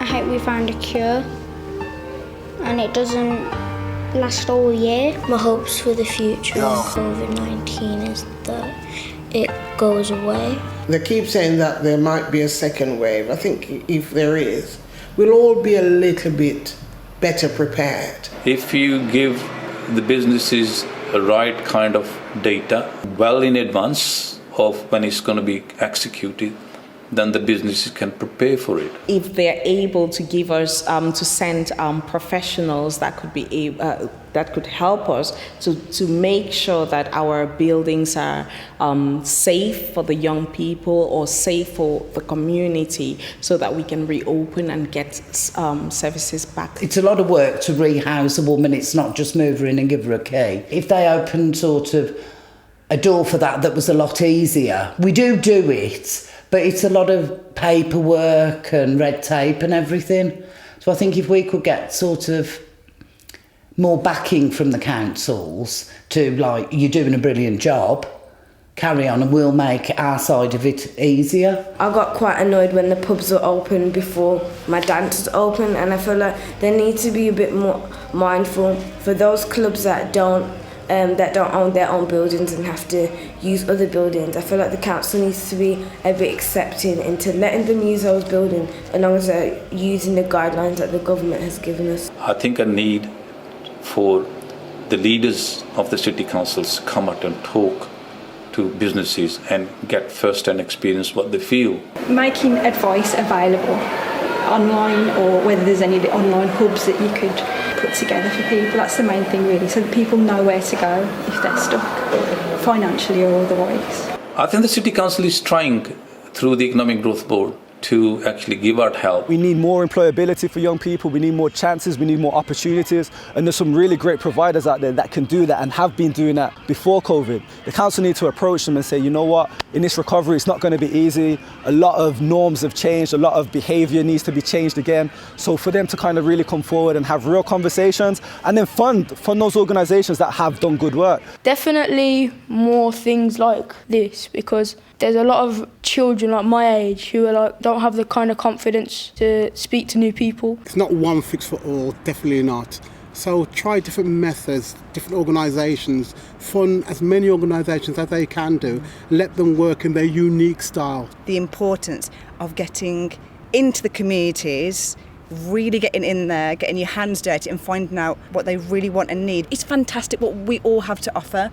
hope we find a cure and it doesn't last all year. My hopes for the future of COVID-19 is that it goes away. They keep saying that there might be a second wave. I think if there is, we'll all be a little bit better prepared. If you give the businesses the right kind of data well in advance of when it's going to be executed, then the businesses can prepare for it. If they're able to give us, to send professionals that could be that could help us to make sure that our buildings are safe for the young people or safe for the community, so that we can reopen and get services back. It's a lot of work to rehouse a woman. It's not just move her in and give her a key. If they opened sort of a door for that was a lot easier. We do it, but it's a lot of paperwork and red tape and everything. So I think if we could get sort of more backing from the councils to, like, you're doing a brilliant job, carry on and we'll make our side of it easier. I got quite annoyed when the pubs were open before my dance was open, and I feel like they need to be a bit more mindful for those clubs that don't own their own buildings and have to use other buildings. I feel like the council needs to be a bit accepting into letting them use those buildings as long as they're using the guidelines that the government has given us. I think a need for the leaders of the city councils to come out and talk to businesses and get first-hand experience what they feel. Making advice available online, or whether there's any online hubs that you could put together for people. That's the main thing really, so that people know where to go if they're stuck, financially or otherwise. I think the City Council is trying through the Economic Growth Board to actually give out help. We need more employability for young people, we need more chances, we need more opportunities, and there's some really great providers out there that can do that and have been doing that before COVID. The council need to approach them and say, you know what, in this recovery it's not going to be easy, a lot of norms have changed, a lot of behaviour needs to be changed again, so for them to kind of really come forward and have real conversations and then fund those organisations that have done good work. Definitely more things like this, because there's a lot of children like my age who are like don't have the kind of confidence to speak to new people. It's not one fix for all, definitely not. So try different methods, different organisations, fund as many organisations as they can do, let them work in their unique style. The importance of getting into the communities, really getting in there, getting your hands dirty and finding out what they really want and need. It's fantastic what we all have to offer.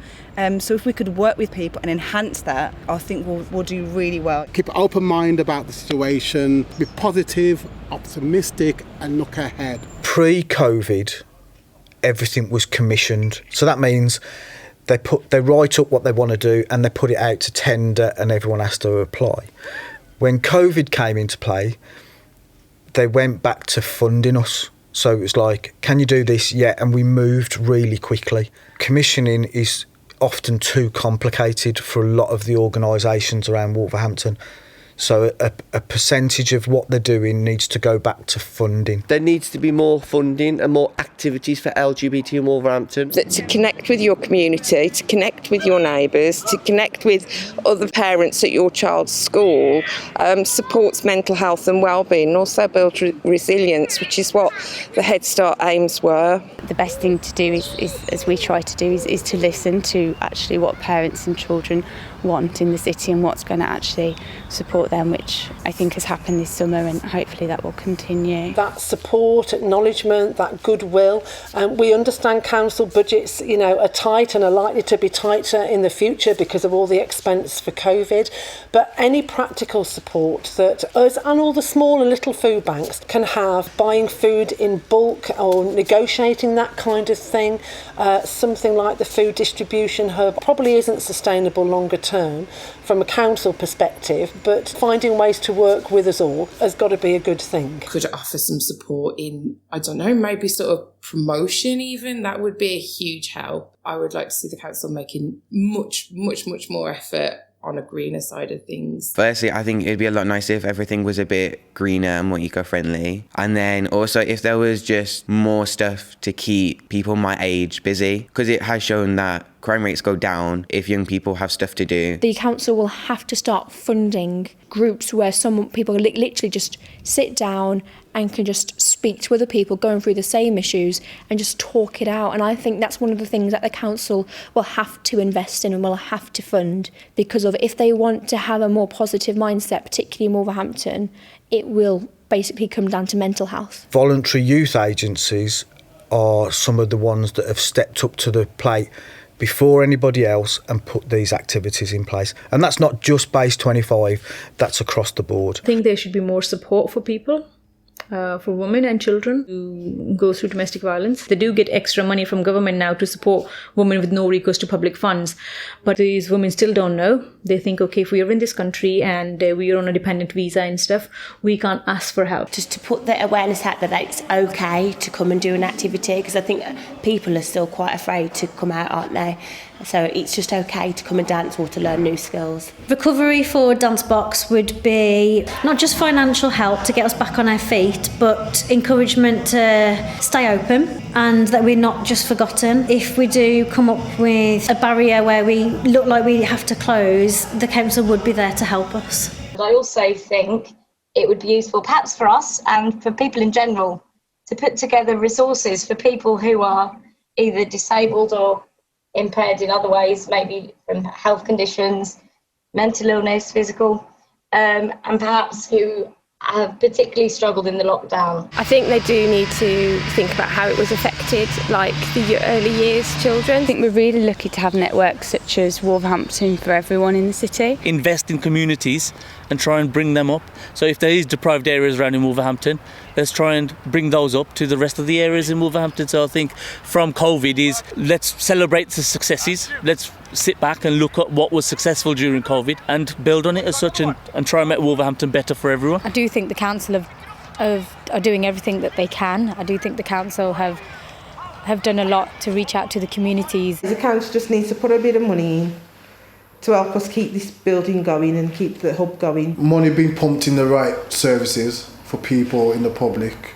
So if we could work with people and enhance that, I think we'll do really well. Keep an open mind about the situation, be positive, optimistic and look ahead. Pre-COVID, everything was commissioned. So that means they write up what they want to do and they put it out to tender and everyone has to apply. When COVID came into play, they went back to funding us. So it was like, can you do this? Yeah, and we moved really quickly. Commissioning is often too complicated for a lot of the organisations around Wolverhampton. So a percentage of what they're doing needs to go back to funding. There needs to be more funding and more activities for LGBT in Wolverhampton. To connect with your community, to connect with your neighbours, to connect with other parents at your child's school, supports mental health and wellbeing, and also builds resilience, which is what the Head Start aims were. The best thing to do is as we try to do, is to listen to actually what parents and children want in the city and what's going to actually support them, which I think has happened this summer, and hopefully that will continue. That support, acknowledgement, that goodwill. We understand council budgets, are tight and are likely to be tighter in the future because of all the expense for COVID. But any practical support that us and all the small and little food banks can have, buying food in bulk or negotiating that kind of thing, something like the food distribution hub probably isn't sustainable longer term from a council perspective, but finding ways to work with us all has got to be a good thing. Could offer some support in, I don't know, maybe sort of promotion even, that would be a huge help. I would like to see the council making much more effort on a greener side of things. Firstly, I think it'd be a lot nicer if everything was a bit greener and more eco-friendly. And then also if there was just more stuff to keep people my age busy, because it has shown that crime rates go down if young people have stuff to do. The council will have to start funding groups where some people literally just sit down and can just speak to other people going through the same issues and just talk it out. And I think that's one of the things that the council will have to invest in and will have to fund, because of if they want to have a more positive mindset, particularly in Wolverhampton, it will basically come down to mental health. Voluntary youth agencies are some of the ones that have stepped up to the plate before anybody else and put these activities in place. And that's not just Base 25, that's across the board. I think there should be more support for people, for women and children who go through domestic violence. They do get extra money from government now to support women with no recourse to public funds. But these women still don't know. They think, okay, if we are in this country and we are on a dependent visa and stuff, we can't ask for help. Just to put the awareness out that it's okay to come and do an activity, because I think people are still quite afraid to come out, aren't they? So it's just okay to come and dance or to learn new skills. Recovery for Dance Box would be not just financial help to get us back on our feet, but encouragement to stay open and that we're not just forgotten. If we do come up with a barrier where we look like we have to close, the council would be there to help us. I also think it would be useful, perhaps for us and for people in general, to put together resources for people who are either disabled or impaired in other ways, maybe from health conditions, mental illness, physical, and perhaps who have particularly struggled in the lockdown. I think they do need to think about how it was affected, like the early years children. I think we're really lucky to have networks such as Wolverhampton for everyone in the city. Invest in communities and try and bring them up. So if there is deprived areas around in Wolverhampton, let's try and bring those up to the rest of the areas in Wolverhampton. So I think from COVID is let's celebrate the successes. Let's sit back and look at what was successful during COVID and build on it as such and try and make Wolverhampton better for everyone. I do think the council are doing everything that they can. I do think the council have done a lot to reach out to the communities. The council just needs to put a bit of money in to help us keep this building going and keep the hub going. Money being pumped in the right services for people in the public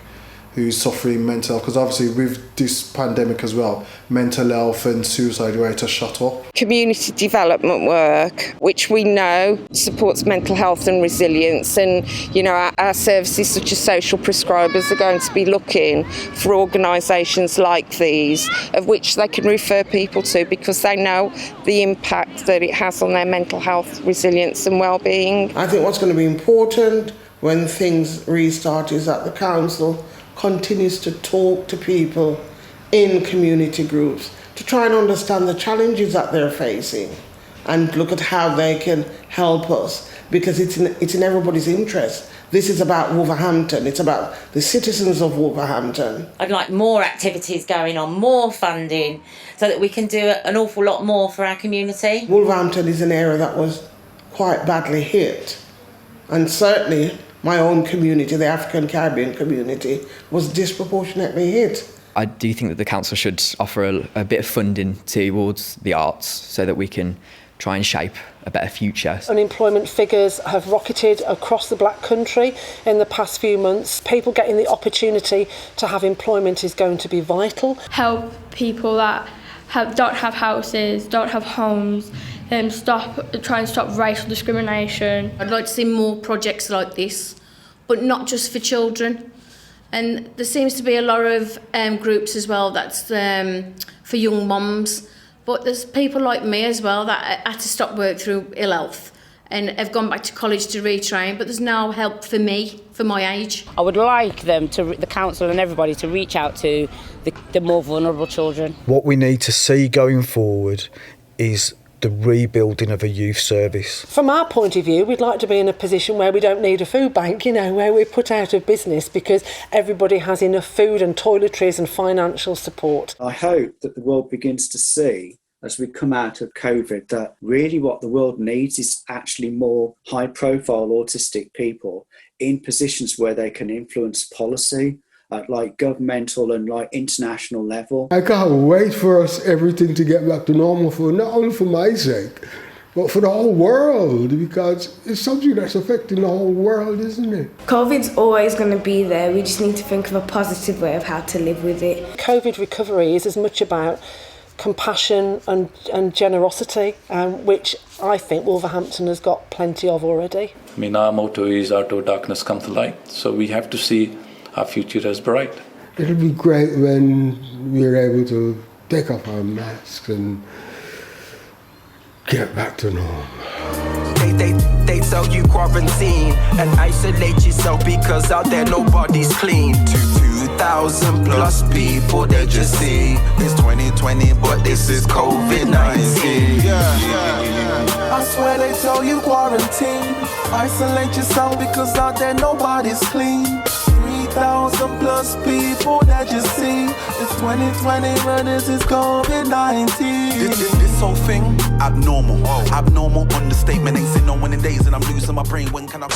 who's suffering mental health, because obviously with this pandemic as well, mental health and suicide rate has shot up. Community development work, which we know supports mental health and resilience, and you know our services such as social prescribers are going to be looking for organisations like these of which they can refer people to, because they know the impact that it has on their mental health, resilience and well-being. I think what's going to be important when things restart is that the council continues to talk to people in community groups to try and understand the challenges that they're facing and look at how they can help us, because it's in everybody's interest. This is about Wolverhampton, it's about the citizens of Wolverhampton. I'd like more activities going on, more funding, so that we can do an awful lot more for our community. Wolverhampton is an area that was quite badly hit, and certainly my own community, the African Caribbean community, was disproportionately hit. I do think that the council should offer a bit of funding towards the arts so that we can try and shape a better future. Unemployment figures have rocketed across the Black Country in the past few months. People getting the opportunity to have employment is going to be vital. Help people that don't have houses, don't have homes, try and stop racial discrimination. I'd like to see more projects like this, but not just for children. And there seems to be a lot of groups as well that's for young mums. But there's people like me as well that had to stop work through ill health and have gone back to college to retrain, but there's no help for me, for my age. I would like them, the council and everybody, to reach out to the more vulnerable children. What we need to see going forward is the rebuilding of a youth service. From our point of view, we'd like to be in a position where we don't need a food bank, where we're put out of business because everybody has enough food and toiletries and financial support. I hope that the world begins to see, as we come out of COVID, that really what the world needs is actually more high-profile autistic people in positions where they can influence policy at governmental and international level. I can't wait for everything to get back to normal, for not only for my sake, but for the whole world, because it's something that's affecting the whole world, isn't it? COVID's always going to be there. We just need to think of a positive way of how to live with it. COVID recovery is as much about compassion and generosity, which I think Wolverhampton has got plenty of already. I mean, our motto is out of darkness comes the light, so we have to see our future as bright. It'll be great when we're able to take off our masks and get back to normal. They tell you quarantine and isolate yourself because out there nobody's clean. 2,000 plus people they just see. It's 2020 but this is COVID-19. I swear they tell you quarantine, isolate yourself because out there nobody's clean. 3,000 plus people that you see. It's 2020 but this is COVID-19. This whole thing, abnormal. Abnormal understatement, ain't seen no one in days and I'm losing my brain. When can I...